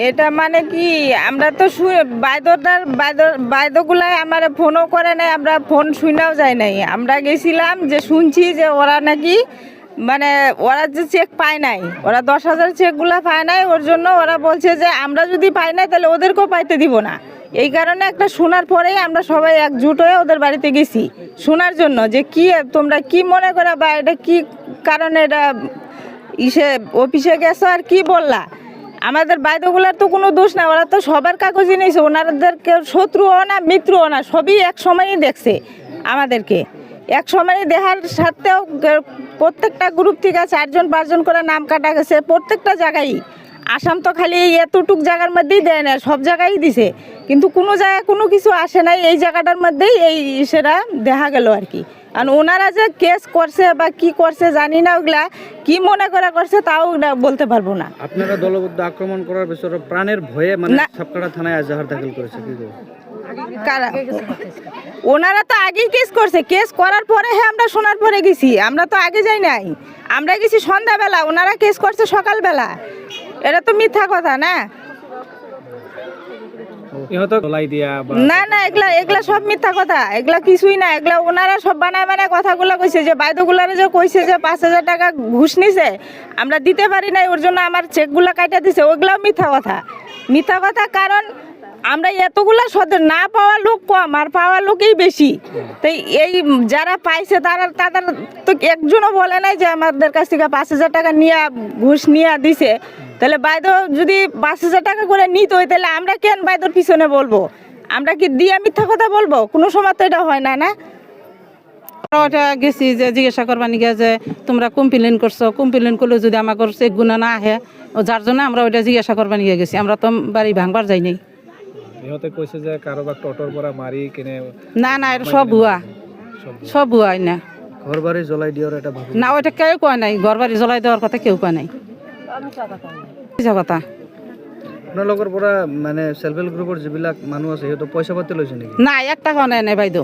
এটা মানে কি আমরা তো বাইদগুলাই আমার ফোনও করে নাই, আমরা ফোন শুনেও যাই নাই। আমরা গেছিলাম যে শুনছি যে ওরা নাকি মানে ওরা যে চেক পায় নাই, ওরা 10,000 চেকগুলা পায় নাই, ওর জন্য ওরা বলছে যে আমরা যদি পাই নাই তাহলে ওদেরকেও পাইতে দিব না। এই কারণে একটা শোনার পরেই আমরা সবাই একজুট হয়ে ওদের বাড়িতে গেছি শোনার জন্য যে কি তোমরা কি মনে করে বা এটা কি কারণে এটা অফিসে গেছো আর কি বললা। আমাদের বাইদগুলার তো কোনো দোষ না, ওরা তো সবার কাগজই নিয়েছে, ওনাদের কেউ শত্রুও না মিত্রও না, সবই এক সময়ই দেখছে আমাদেরকে। এক সময় দেখার সাথেও প্রত্যেকটা গ্রুপ থেকে 4-5 জন করে নাম কাটা গেছে প্রত্যেকটা জায়গায়। আসাম তো খালি এই এতটুক জায়গার মধ্যেই দেয় না, সব জায়গায় দিছে, কিন্তু কোনো জায়গায় কোনো কিছু আসে নাই। এই জায়গাটার মধ্যেই এই সেটা দেখা গেল আর কি। আর ওনারা যে কেস করছে বা কি করছে জানি না, ওগুলা কি মনে করে করছে তাও বলতে পারবো না। আপনারা দলবদ্ধ আক্রমণ করার বিষয়ে প্রাণের ভয়ে মানে সাপকাটা থানায় এজাহার দাখিল করেছে কি? ওনারা তো আগেই কেস করছে, কেস করার পরে আমরা শোনার পরে গেছি, আমরা তো আগে যাই নাই, আমরা গেছি সন্ধ্যাবেলা, ওনারা কেস করছে সকালবেলা। এটা তো মিথ্যা কথা না। না না, এগুলা সব মিথ্যা কথা, এগুলা কিছুই না। এগুলা ওনারা সব বানায় কথাগুলো কইছে যে বাইদগুলারে যে কইছে যে 5,000 টাকা ঘুষ নিছে, আমরা দিতে পারি নাই, ওর জন্য আমার চেকগুলা কাটা দিছে, ওগুলাও মিথ্যা কথা। মিথ্যা কথা, কারণ আমরা এতগুলা সদর না পাওয়া লোক কম আর পাওয়া লোকই বেশি। তাই এই যারা পাইছে তাদের তো একজনও বলে নাই যে আমাদের কাছ থেকে 5,000 টাকা নিয়ে ঘুষ নিয়ে দিছে। তাহলে বাইদ যদি 5,000 টাকা করে নিত তাহলে আমরা কেন বাইদর পিছনে বলবো? আমরা কি দিয়ে মিথ্যা কথা বলবো? কোনো সময় তো এটা হয় না। না, ওটা গেছি যে জিজ্ঞাসা করবা নিকে যে তোমরা কমপ্লেন করছো, কমপ্লেন করলে যদি আমাকে চেক গুণা না আহে, যার জন্য আমরা ওইটা জিজ্ঞাসা করবা নিয়ে গেছি। আমরা তো বাড়ি ভাঙবার যাই নাই। ইহতে কইছে যে কারোবাক টটর পরা মারি কিনে। না না, এটা সব ভুয়া, সব ভুয়া। না ঘর বাড়ি জ্বলাই দিওর এটা ভাবি না, ওইটা কেউ কয় নাই, ঘর বাড়ি জ্বলাই দেওয়ার কথা কেউ কয় নাই। মিছা কথা। আপোনালোকৰ পৰা মানে সেলফ হেল্প গ্ৰুপৰ যিবিলাক মানুহ আছে সিহঁতে পইচা পাতি লৈছে নেকি? না, 1 টাকাও নাই নাই বাইদেউ।